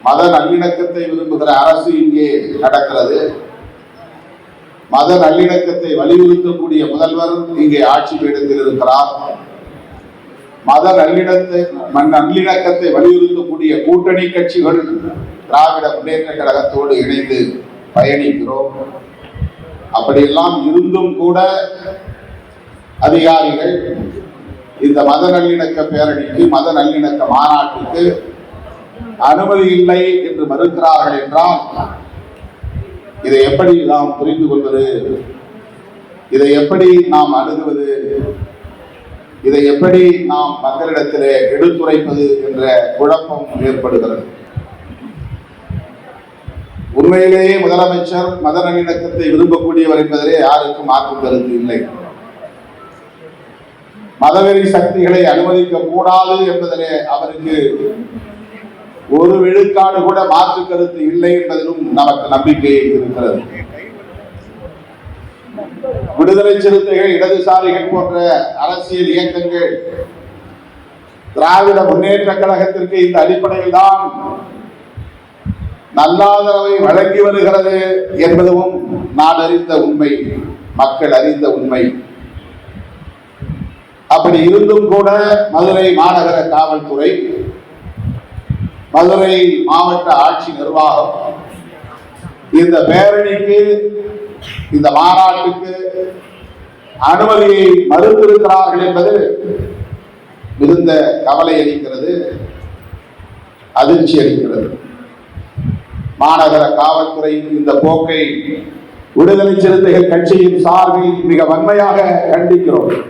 மத நல்லிணக்கத்தை விரும்புகிற அரசு இங்கே நடக்கிறது. மத நல்லிணக்கத்தை வலியுறுத்தக்கூடிய முதல்வர் இங்கே ஆட்சி பீடத்தில் இருக்கிறார். மத நல்லிணக்கத்தை வலியுறுத்தக்கூடிய கூட்டணி கட்சிகள் திராவிட முன்னேற்ற கழகத்தோடு இணைந்து பயணிக்கிறோம். அப்படியெல்லாம் இருந்தும் கூட அதிகாரிகள் இந்த மத நல்லிணக்க பேரணிக்கு, மத நல்லிணக்க மாநாட்டுக்கு அனுமதி இல்லை என்று மறுக்கிறார்கள் என்றால் இதை எப்படி நாம் புரிந்து கொள்வது? இதை எப்படி நாம் அணுகுவது? இதை எப்படி நாம் மக்களிடத்திலே எடுத்துரைப்பது என்ற குழப்பம் ஏற்படுகிறது. உண்மையிலேயே முதலமைச்சர் மத நல்லிணக்கத்தை விரும்பக்கூடியவர் என்பதிலே யாருக்கும் மாற்று கருத்து இல்லை. மதவெறி சக்திகளை அனுமதிக்க கூடாது என்பதிலே அவருக்கு ஒரு விழுக்காடு கூட மாற்று கருத்து இல்லை என்பதிலும் நமக்கு நம்பிக்கை இருக்கிறது. விடுதலை சிறுத்தைகள், இடதுசாரிகள் போன்ற அரசியல் இயக்கங்கள் திராவிட முன்னேற்ற கழகத்திற்கு இந்த அடிப்படையில் தான் நல்லாதரவை வழங்கி வருகிறது என்பதும் நான் அறிந்த உண்மை, மக்கள் அறிந்த உண்மை. அப்படி இருந்தும் கூட மதுரை மாநகர காவல்துறை, மதுரை மாவட்ட ஆட்சி நிர்வாகம் இந்த பேரணிக்கு, இந்த மாநாட்டுக்கு அனுமதியை மறுத்திருக்கிறார்கள் என்பது மிகுந்த கவலை அளிக்கிறது, அதிர்ச்சி அளிக்கிறது. மாநகர காவல்துறையின் இந்த போக்கை விடுதலை சிறுத்தைகள் கட்சியின் சார்பில் மிக வன்மையாக கண்டிக்கிறோம்.